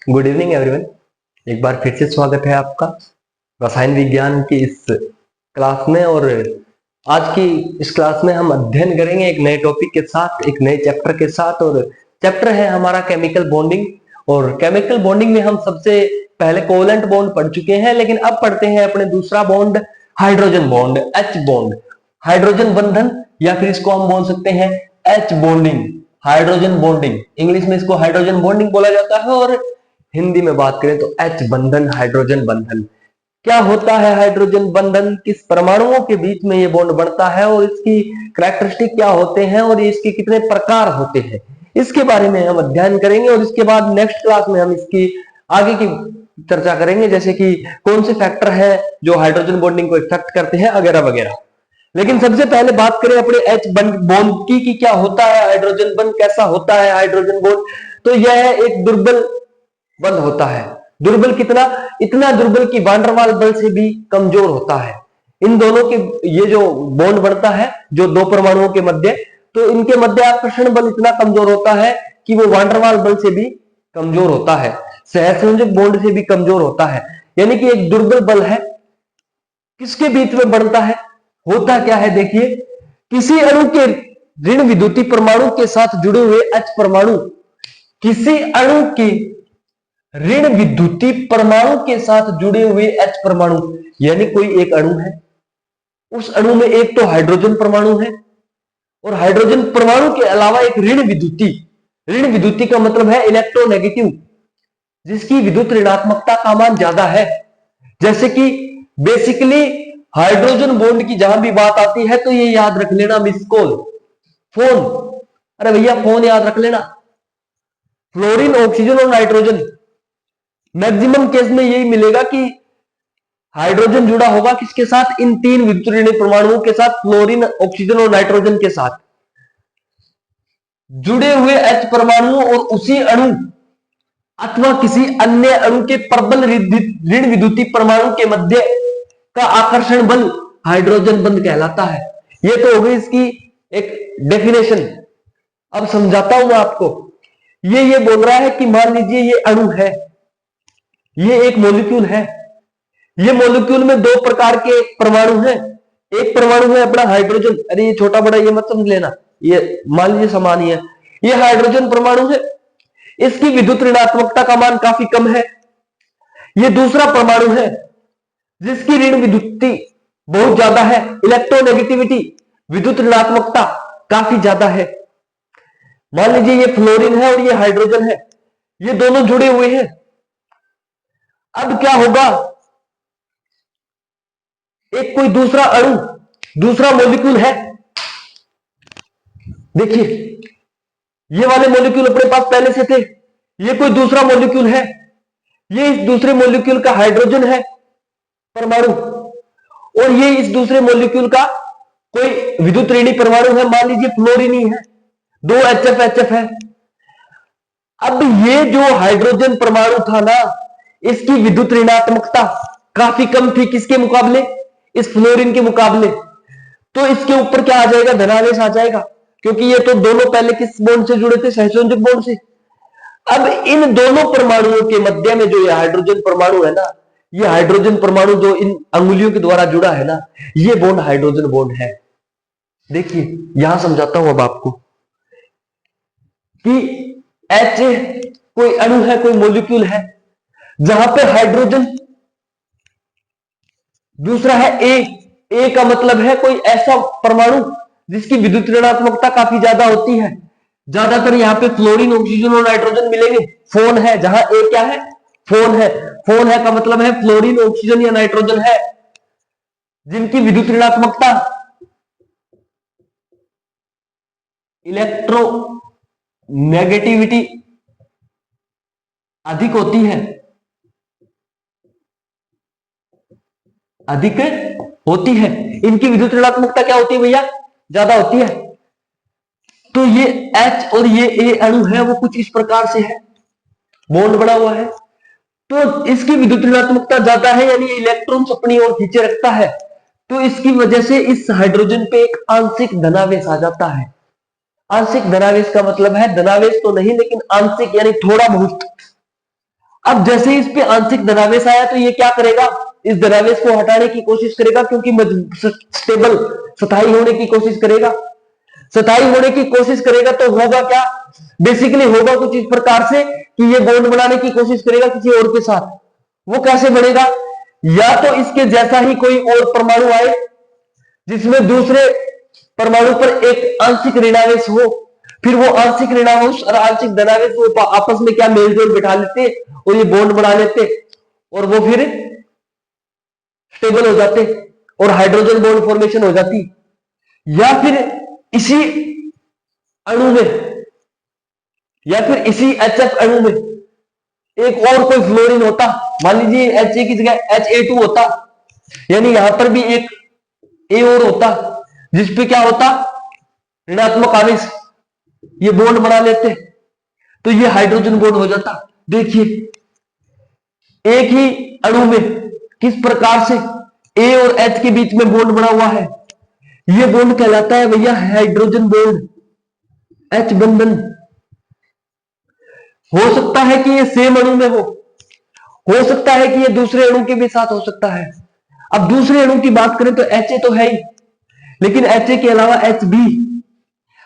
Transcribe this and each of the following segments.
Good evening everyone. एक बार फिर से स्वागत है आपका रसायन विज्ञान की इस क्लास में। और आज की इस क्लास में हम अध्ययन करेंगे एक नए टॉपिक के साथ, एक नए चैप्टर के साथ। और चैप्टर है हमारा केमिकल बॉन्डिंग। और केमिकल बॉन्डिंग में हम सबसे पहले कोवेलेंट बॉन्ड पढ़ चुके हैं, लेकिन अब पढ़ते हैं अपने दूसरा bond, hydrogen bond, H bond, hydrogen बंधन, या फिर इसको हम बोल सकते हैं H bonding, hydrogen bonding. English में इसको हाइड्रोजन बॉन्डिंग बोला जाता है और हिंदी में बात करें तो एच बंधन, हाइड्रोजन बंधन। क्या होता है हाइड्रोजन बंधन, किस परमाणुओं के बीच में ये बॉन्ड बनता है और इसकी कैरेक्टरिस्टिक क्या होते हैं और इसके कितने प्रकार होते हैं, इसके बारे में हम अध्ययन करेंगे। और इसके बाद नेक्स्ट क्लास में हम इसकी आगे की चर्चा करेंगे, जैसे कि कौन से फैक्टर है जो हाइड्रोजन बॉन्डिंग को इफेक्ट करते हैं वगैरह वगैरह। लेकिन सबसे पहले बात करें अपने एच बॉन्ड की कि क्या होता है हाइड्रोजन बॉन्ड, कैसा होता है हाइड्रोजन बॉन्ड। तो यह एक दुर्बल बंद होता है। दुर्बल कितना? इतना दुर्बल कि वान डेर वाल बल से भी कमजोर होता है। इन दोनों के ये जो बॉन्ड बनता है जो दो परमाणुओं के मध्य, तो इनके मध्य आकर्षण बल इतना कमजोर होता है कि वो वान डेर वाल बल से भी कमजोर होता है, सहसंयोजक बॉन्ड से भी कमजोर होता है। यानी कि एक दुर्बल बल है। किसके बीच में बनता है, होता क्या है देखिए, किसी अणु के ऋण विद्युतीय परमाणु के साथ जुड़े हुए एच परमाणु, किसी अणु के ऋण विद्युतीय परमाणु के साथ जुड़े हुए एच परमाणु, यानी कोई एक अणु है, उस अणु में एक तो हाइड्रोजन परमाणु है और हाइड्रोजन परमाणु के अलावा एक ऋण विद्युतीय, ऋण विद्युतीय का मतलब है इलेक्ट्रोनेगेटिव, जिसकी विद्युत ऋणात्मकता का मान ज्यादा है। जैसे कि बेसिकली हाइड्रोजन बॉन्ड की जहां भी बात आती है तो ये याद रख लेना, मिस कॉल, फोन, अरे भैया फोन याद रख लेना, फ्लोरीन, ऑक्सीजन और नाइट्रोजन। मैक्सिमम केस में यही मिलेगा कि हाइड्रोजन जुड़ा होगा किसके साथ, इन तीन विद्युत ऋणात्मक परमाणुओं के साथ, फ्लोरीन, ऑक्सीजन और नाइट्रोजन के साथ जुड़े हुए एच परमाणुओं और उसी अणु अथवा किसी अन्य अणु के प्रबल ऋण विद्युतीय परमाणु के मध्य का आकर्षण बल हाइड्रोजन बंध कहलाता है। यह तो हो गई इसकी एक डेफिनेशन। अब समझाता हूं मैं आपको। ये बोल रहा है कि मान लीजिए ये अणु है, ये एक मॉलिक्यूल है, ये मॉलिक्यूल में दो प्रकार के परमाणु हैं। एक परमाणु है अपना हाइड्रोजन, अरे ये छोटा बड़ा ये मत समझ लेना, ये मान लीजिए समान ही है, ये हाइड्रोजन परमाणु है, इसकी विद्युत ऋणात्मकता का मान काफी कम है। ये दूसरा परमाणु है जिसकी ऋण विद्युती बहुत ज्यादा है, इलेक्ट्रोनेगेटिविटी, विद्युत ऋणात्मकता काफी ज्यादा है। मान लीजिए ये फ्लोरीन है और ये हाइड्रोजन है, ये दोनों जुड़े हुए हैं। अब क्या होगा, एक कोई दूसरा अणु, दूसरा मॉलिक्यूल है, देखिए ये वाले मॉलिक्यूल अपने पास पहले से थे, ये कोई दूसरा मॉलिक्यूल है, ये इस दूसरे मॉलिक्यूल का हाइड्रोजन है परमाणु, और ये इस दूसरे मॉलिक्यूल का कोई विद्युत ऋणी परमाणु है, मान लीजिए फ्लोरीन ही है, दो HF है। अब ये जो हाइड्रोजन परमाणु था ना, इसकी विद्युत ऋणात्मकता काफी कम थी, किसके मुकाबले, इस फ्लोरीन के मुकाबले। तो इसके ऊपर क्या आ जाएगा, धनावेश आ जाएगा, क्योंकि ये तो दोनों पहले किस बॉन्ड से जुड़े थे, सहसंयोजक बॉन्ड से। अब इन दोनों परमाणुओं के मध्य में जो ये हाइड्रोजन परमाणु है ना, ये हाइड्रोजन परमाणु जो इन अंगुलियों के द्वारा जुड़ा है ना, ये बॉन्ड हाइड्रोजन बॉन्ड है। देखिए यहां समझाता हूं अब आपको कि एच कोई अणु है, कोई मॉलिक्यूल है जहां पे हाइड्रोजन, दूसरा है ए का मतलब है कोई ऐसा परमाणु जिसकी विद्युत ऋणात्मकता काफी ज्यादा होती है। ज्यादातर यहाँ पे फ्लोरीन, ऑक्सीजन और नाइट्रोजन मिलेंगे। फोन है जहां ए क्या है, फोन है। फोन है का मतलब है फ्लोरीन, ऑक्सीजन या नाइट्रोजन है जिनकी विद्युत ऋणात्मकता, इलेक्ट्रो नेगेटिविटी अधिक होती है, अधिक होती है। इनकी विद्युत ऋणात्मकता क्या होती है भैया, ज्यादा होती है। तो ये H और ये A अणु है वो कुछ इस प्रकार से है, बॉन्ड बना हुआ है, तो इसकी विद्युत ऋणात्मकता ज्यादा है, यानी इलेक्ट्रॉन्स अपनी ओर खींचे रखता है। तो इसकी वजह से इस हाइड्रोजन पे एक आंशिक धनावेश आ जाता है। आंशिक धनावेश का मतलब है, धनावेश तो नहीं लेकिन आंशिक, यानी थोड़ा बहुत। अब जैसे ही इस पे आंशिक धनावेश आया तो ये क्या करेगा, इस धनावेश को हटाने की कोशिश करेगा, क्योंकि स्टेबल स्थायी होने की कोशिश करेगा। स्थायी होने की कोशिश करेगा तो होगा क्या, बेसिकली होगा कुछ इस प्रकार से कि ये बॉन्ड बनाने की कोशिश करेगा किसी और के साथ। वो कैसे बनेगा, या तो इसके जैसा ही कोई और परमाणु आए जिसमें दूसरे परमाणु पर एक आंशिक ऋणावेश हो, फिर वो आंशिक ऋणावेश और आंशिक धनावेश वो आपस में क्या मेलजोल बिठा लेते और ये बॉन्ड बना लेते और वो फिर स्टेबल हो जाते और हाइड्रोजन बॉन्ड फॉर्मेशन हो जाती। या फिर इसी अणु में या फिर इसी HF अणु में एक और कोई फ्लोरीन होता, मान लीजिए Ha की जगह Ha2 होता, यानी यहां पर भी एक A और होता जिसपे क्या होता ऋणात्मक आवेश, ये बॉन्ड बना लेते तो ये हाइड्रोजन बॉन्ड हो जाता। देखिए एक ही अणु में किस प्रकार से A और H के बीच में बॉन्ड बना हुआ है, ये बॉन्ड कहलाता है भैया हाइड्रोजन बॉन्ड, H बंधन। हो सकता है कि ये सेम अणु में हो सकता है कि ये दूसरे अणु के भी साथ हो सकता है। अब दूसरे अणु की बात करें तो Ha तो है ही, लेकिन Ha के अलावा Hb।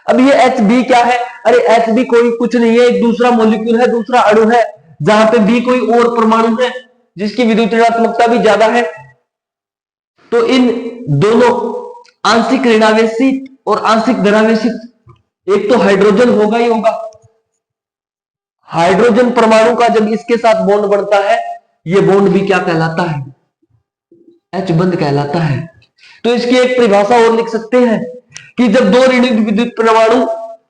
अब ये Hb क्या है, अरे Hb कोई कुछ नहीं है, एक दूसरा मॉलिक्यूल है, दूसरा अणु है जहां पे B कोई और परमाणु है जिसकी विद्युत ऋणात्मकता भी ज्यादा है। तो इन दोनों आंशिक ऋणावेशी और आंशिक धनावेशित एक तो हाइड्रोजन होगा ही होगा। हाइड्रोजन परमाणु का जब इसके साथ बॉन्ड बनता है ये बॉन्ड भी क्या कहलाता है, H बंध कहलाता है। तो इसकी एक परिभाषा और लिख सकते हैं कि जब दो ऋण विद्युत परमाणु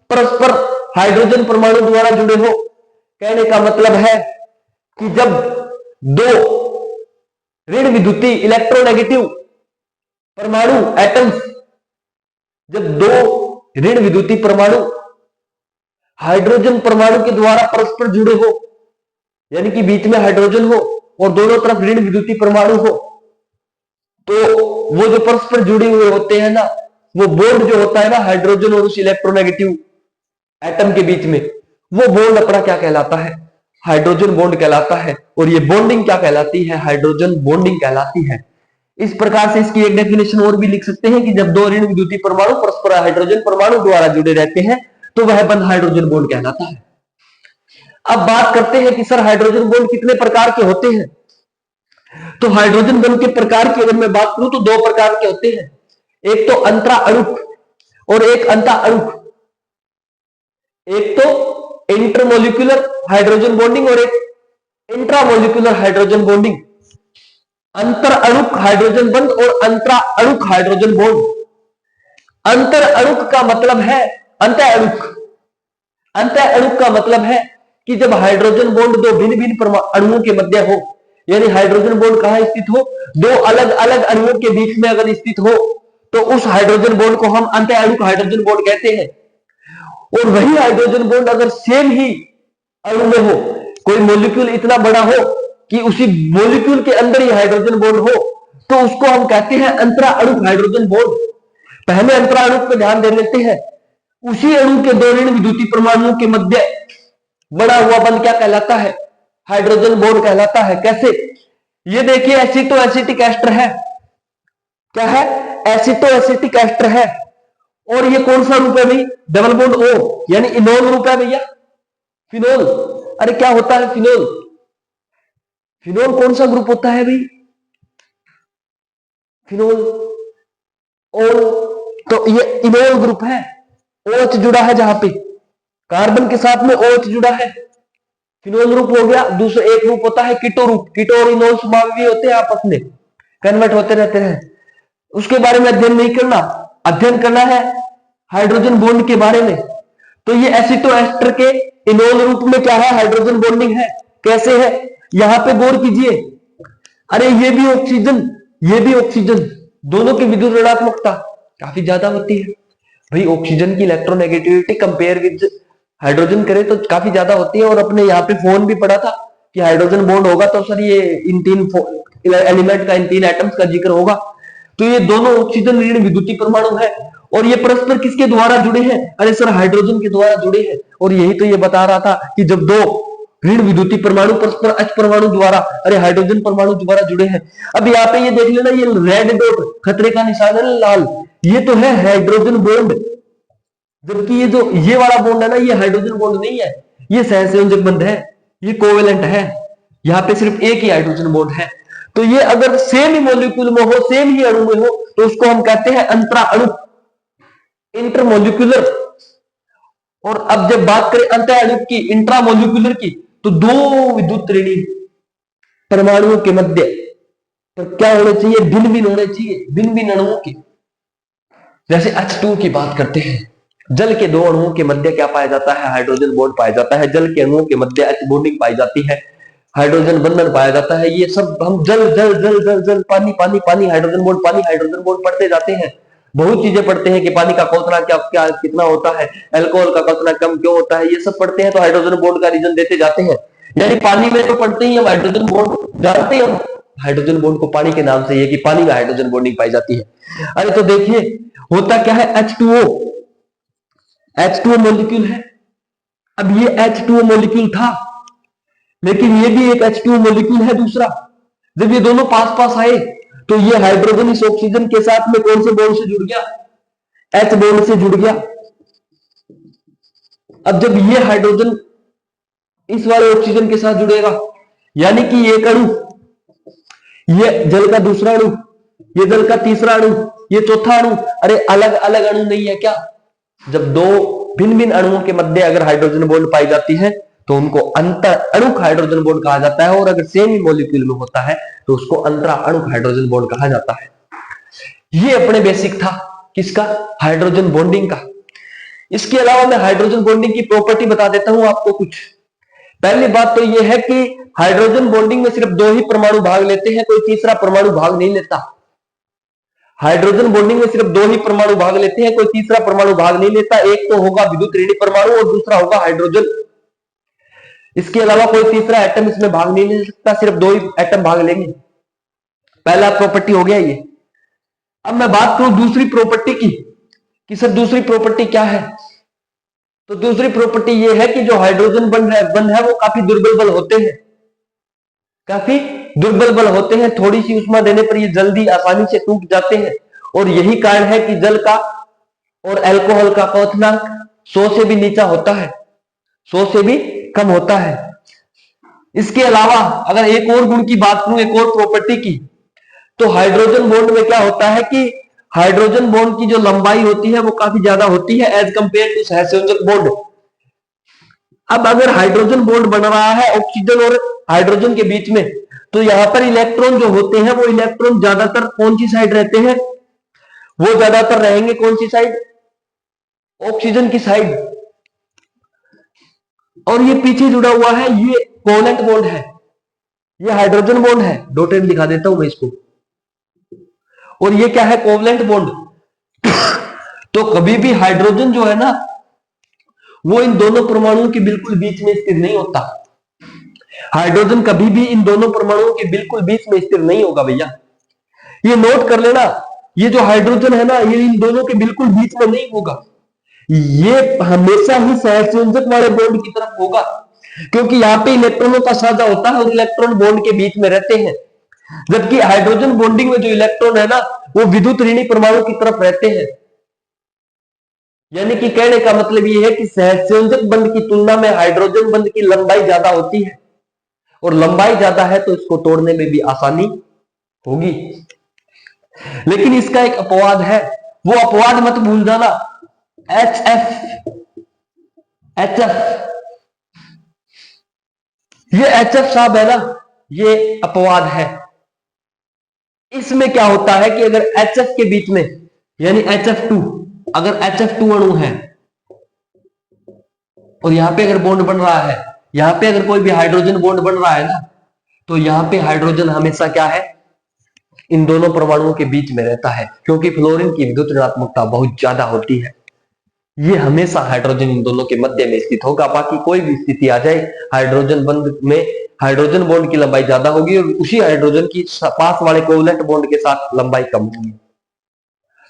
परस्पर हाइड्रोजन परमाणु द्वारा जुड़े हो, कहने का मतलब है कि जब दो ऋण विद्युती इलेक्ट्रोनेगेटिव परमाणु एटम्स, जब दो ऋण विद्युती परमाणु हाइड्रोजन परमाणु के द्वारा परस्पर जुड़े हो, यानी कि बीच में हाइड्रोजन हो और दोनों तरफ ऋण विद्युती परमाणु हो, तो वो जो परस्पर जुड़े हुए होते हैं ना, वो बॉन्ड जो होता है ना हाइड्रोजन और उस इलेक्ट्रोनेगेटिव एटम के बीच में, वो बॉन्ड अपना क्या कहलाता है, हाइड्रोजन बॉन्ड कहलाता है। और ये बॉन्डिंग क्या कहलाती है, हाइड्रोजन बॉन्डिंग कहलाती है। इस प्रकार से इसकी एक डेफिनेशन और भी लिख सकते हैं कि जब दो ऋण विद्युती परमाणु परस्पर हाइड्रोजन परमाणु द्वारा जुड़े रहते हैं तो वह बंध हाइड्रोजन बॉन्ड कहलाता है। अब बात करते हैं कि सर हाइड्रोजन बॉन्ड कितने प्रकार के होते हैं। तो हाइड्रोजन बॉन्ड के प्रकार की अगर मैं बात करूं तो दो प्रकार के होते हैं, एक तो अंतरा अणुक और एक अंता अणुक। एक तो इंटरमोलिकुलर हाइड्रोजन बॉन्डिंग और एक इंट्रामोलिकुलर हाइड्रोजन बॉन्डिंग। अंतर अणुक हाइड्रोजन बंध और अंतरा अणुक हाइड्रोजन बॉन्ड। अंतर अणुक का मतलब है अंत अणुक। अंत अणुक का मतलब है कि जब हाइड्रोजन बॉन्ड दो भिन्न भिन्न अणुओं के मध्य हो, यानी हाइड्रोजन बॉन्ड कहां स्थित हो, दो अलग अलग अणुओं के बीच में अगर स्थित हो तो उस हाइड्रोजन बॉन्ड को हम अंत अणुक हाइड्रोजन बॉन्ड कहते हैं। और वही हाइड्रोजन बॉन्ड अगर सेम ही अणु में हो, कोई मॉलिक्यूल इतना बड़ा हो कि उसी मॉलिक्यूल के अंदर ही हाइड्रोजन बॉन्ड हो, तो उसको हम कहते हैं अंतरा अणुक हाइड्रोजन बॉन्ड। पहले अंतरा अणुक पर ध्यान दे लेते हैं। उसी अणु के दो ऋण विद्युती परमाणुओं के मध्य बड़ा हुआ बंध क्या कहलाता है, हाइड्रोजन बॉन्ड कहलाता है। कैसे, ये देखिए एसिटो एसिटिक एस्टर है, क्या है, एसिटो एसिटिक एस्टर है। और ये कौन सा रूप है भाई, डबल बॉन्ड O, यानी इनोल रूप है भैया, फिनोल। अरे क्या होता है फिनोल, फिनोल कौन सा ग्रुप होता है भाई, फिनोल। और तो ये इनोल ग्रुप है, OH जुड़ा है, जहां पे कार्बन के साथ में OH जुड़ा है, फिनोल रूप हो गया। दूसरा एक रूप होता है कीटो रूप, कीटो और इनोल स्वभावी होते हैं, आपस में कन्वर्ट होते रहते हैं। उसके बारे में अध्ययन नहीं करना, अध्ययन करना है हाइड्रोजन बॉन्ड के बारे में। तो ये एसिटो एस्टर के इनोल रूप में क्या है, हाइड्रोजन बॉन्डिंग है। कैसे है, यहां पे गौर कीजिए। अरे ये भी ऑक्सीजन, ये भी ऑक्सीजन, दोनों की विद्युत ऋणात्मकता काफी ज्यादा होती है भाई। ऑक्सीजन की इलेक्ट्रोनेगेटिविटी कंपेयर विद हाइड्रोजन करें तो काफी ज्यादा होती है। और अपने यहाँ पे फोन भी पढ़ा था कि हाइड्रोजन बॉन्ड होगा तो सर ये इन तीन एलिमेंट का, इन तीन एटम्स का जिक्र होगा। तो ये दोनों ऑक्सीजन ऋण विद्युती परमाणु है और ये परस्पर किसके द्वारा जुड़े हैं, अरे सर हाइड्रोजन के द्वारा जुड़े हैं। और यही तो ये बता रहा था कि जब दो ऋण विद्युतीय परमाणु परस्पर H परमाणु द्वारा, अरे हाइड्रोजन परमाणु द्वारा जुड़े हैं। अब यहाँ पे ये देख लेना, ये रेड डॉट खतरे का निशान है लाल, ये तो है हाइड्रोजन बॉन्ड, जबकि ये जो ये वाला बॉन्ड है ना, ये हाइड्रोजन बॉन्ड नहीं है, ये सहसंयोजक बंध है, ये कोवेलेंट है। यहाँ पे सिर्फ एक ही हाइड्रोजन बॉन्ड है। तो ये अगर सेम ही मॉलिक्यूल में हो, सेम ही अणु में हो, तो उसको हम कहते हैं अंतरा अणु, इंटरमोलिक्यूलर। और अब जब बात करें अंतर अणु की, इंट्रामोलिक्यूलर की, तो दो विद्युत ऋणी परमाणुओं के मध्य तो क्या होने चाहिए, भिन्न भिन्न होने चाहिए, भिन्न भिन्न अणुओं की। जैसे H2 की बात करते हैं, जल के दो अणुओं के मध्य क्या पाया जाता है, हाइड्रोजन बॉन्ड पाया जाता है। जल के अणुओं के मध्य H बॉन्डिंग पाई जाती है, हाइड्रोजन बंधन पाया जाता है। ये सब हम जल जल जल जल जल पानी पानी पानी हाइड्रोजन बॉन्ड पानी हाइड्रोजन बॉन्ड पढ़ते जाते हैं। बहुत चीजें पढ़ते हैं कि पानी का क्वथनांक क्या क्या कितना होता है, अल्कोहल का क्वथनांक कम क्यों होता है, ये सब पढ़ते हैं तो हाइड्रोजन बॉन्ड का रीजन देते जाते हैं। यानी पानी में तो पढ़ते ही हम हाइड्रोजन बॉन्ड जानते हैं, हम हाइड्रोजन बॉन्ड को पानी के नाम से, ये कि पानी में हाइड्रोजन बॉन्डिंग पाई जाती है। अरे तो देखिए होता क्या है, H2O, H2O मॉलिक्यूल है। अब ये H2O मॉलिक्यूल था, लेकिन ये भी एक H2O मॉलिक्यूल है दूसरा। जब ये दोनों पास पास आए तो ये हाइड्रोजन इस ऑक्सीजन के साथ में कौन से बॉन्ड से जुड़ गया, H बॉन्ड से जुड़ गया। अब जब ये हाइड्रोजन इस वाले ऑक्सीजन के साथ जुड़ेगा, यानी कि ये अणु, ये जल का दूसरा अणु, ये जल का तीसरा अणु, ये चौथा अणु, अरे अलग अलग अणु नहीं है क्या। जब दो भिन्न भिन्न अणुओं के मध्य अगर हाइड्रोजन बॉन्ड पाई जाती है तो उनको अंतर अणुक हाइड्रोजन बॉन्ड कहा जाता है, और अगर सेम ही मॉलिक्यूल में होता है तो उसको अंतरा अणुक हाइड्रोजन बॉन्ड कहा जाता है। ये अपने बेसिक था किसका, हाइड्रोजन बॉन्डिंग का। इसके अलावा मैं हाइड्रोजन बॉन्डिंग की प्रॉपर्टी बता देता हूं आपको कुछ। पहली बात तो यह है कि हाइड्रोजन बॉन्डिंग में सिर्फ दो ही परमाणु भाग लेते हैं, कोई तीसरा परमाणु भाग नहीं लेता। हाइड्रोजन बॉन्डिंग में सिर्फ दो ही परमाणु भाग लेते हैं, कोई तीसरा परमाणु भाग नहीं लेता। एक तो होगा विद्युत ऋणी परमाणु और दूसरा होगा हाइड्रोजन। इसके अलावा कोई तीसरा एटम इसमें भाग नहीं ले सकता, सिर्फ दो ही एटम भाग लेंगे। पहला प्रॉपर्टी हो गया ये। अब मैं बात करूं दूसरी प्रॉपर्टी की कि सर दूसरी प्रॉपर्टी क्या है, तो दूसरी प्रॉपर्टी ये है कि जो हाइड्रोजन बंध है वो काफी दुर्बल बल होते हैं, काफी दुर्बल बल होते हैं। थोड़ी सी उष्मा देने पर ये जल्दी आसानी से टूट जाते हैं, और यही कारण है कि जल का और अल्कोहल का क्वथनांक 100 से भी नीचा होता है, 100 से भी कम होता है। इसके अलावा अगर एक और गुण की बात करूं, एक और प्रॉपर्टी की, तो हाइड्रोजन बॉन्ड में क्या होता है कि हाइड्रोजन बॉन्ड की जो लंबाई होती है वो काफी ज्यादा होती है एज कंपेयर टू सहसंयोजक बॉन्ड। अब अगर हाइड्रोजन बॉन्ड बन रहा है ऑक्सीजन और हाइड्रोजन के बीच में, तो यहां पर इलेक्ट्रॉन जो होते हैं वो इलेक्ट्रॉन ज्यादातर कौन सी साइड रहते हैं, वो ज्यादातर रहेंगे कौन सी साइड, ऑक्सीजन की साइड। और ये पीछे जुड़ा हुआ है, ये कोवेलेंट बॉन्ड है, ये हाइड्रोजन बॉन्ड है, डॉटेड दिखा देता हूं मैं इसको। और ये क्या है, कोवेलेंट बॉन्ड। तो कभी भी हाइड्रोजन जो है ना वो इन दोनों परमाणुओं के बिल्कुल बीच में स्थिर नहीं होता। हाइड्रोजन कभी भी इन दोनों परमाणुओं के बिल्कुल बीच में स्थिर नहीं होगा भैया, ये नोट कर लेना। ये जो हाइड्रोजन है ना ये इन दोनों के बिल्कुल बीच में नहीं होगा, ये हमेशा ही सहसंयोजक वाले बॉन्ड की तरफ होगा, क्योंकि यहां पे इलेक्ट्रॉनों का साझा होता है और इलेक्ट्रॉन बॉन्ड के बीच में रहते हैं। जबकि हाइड्रोजन बॉन्डिंग में जो इलेक्ट्रॉन है ना वो विद्युत ऋणी परमाणु की तरफ रहते हैं। यानी कि कहने का मतलब ये है कि सहसंयोजक बंध की तुलना में हाइड्रोजन बंध की लंबाई ज्यादा होती है, और लंबाई ज्यादा है तो इसको तोड़ने में भी आसानी होगी। लेकिन इसका एक अपवाद है, वो अपवाद मत भूल जाना, HF। ये HF साहब है ना, ये अपवाद है। इसमें क्या होता है कि अगर HF के बीच में यानी HF2, अगर HF2 अणु है और यहां पे अगर बॉन्ड बन रहा है, यहां पे अगर कोई भी हाइड्रोजन बॉन्ड बन रहा है ना, तो यहां पे हाइड्रोजन हमेशा क्या है, इन दोनों परमाणुओं के बीच में रहता है, क्योंकि फ्लोरीन की विद्युत ऋणात्मकता बहुत ज्यादा होती है। ये हमेशा हाइड्रोजन इन दोनों के मध्य में स्थित होगा। बाकी कोई भी स्थिति आ जाए, हाइड्रोजन बंध में हाइड्रोजन बॉन्ड की लंबाई ज्यादा होगी और उसी हाइड्रोजन की पास वाले कोवेलेंट बॉन्ड के साथ लंबाई कम होगी।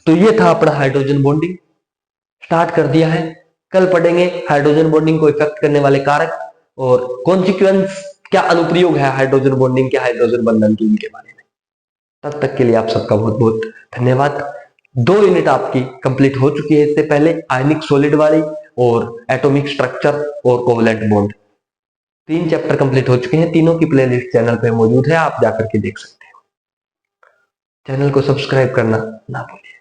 तो ये था अपना हाइड्रोजन बॉन्डिंग, स्टार्ट कर दिया है। कल पढ़ेंगे हाइड्रोजन बॉन्डिंग को इफेक्ट करने वाले कारक और कॉन्सिक्वेंस क्या अनुप्रयोग है हाइड्रोजन बॉन्डिंग के, हाइड्रोजन बंधन की, इनके बारे में। तब तक के लिए आप सबका बहुत बहुत धन्यवाद। 2 यूनिट आपकी कंप्लीट हो चुकी है इससे पहले, आयनिक सॉलिड वाली और एटॉमिक स्ट्रक्चर और कोवलेंट बॉन्ड। 3 चैप्टर कंप्लीट हो चुके हैं, तीनों की प्लेलिस्ट चैनल पे मौजूद है, आप जाकर के देख सकते हो। चैनल को सब्सक्राइब करना ना भूलिए।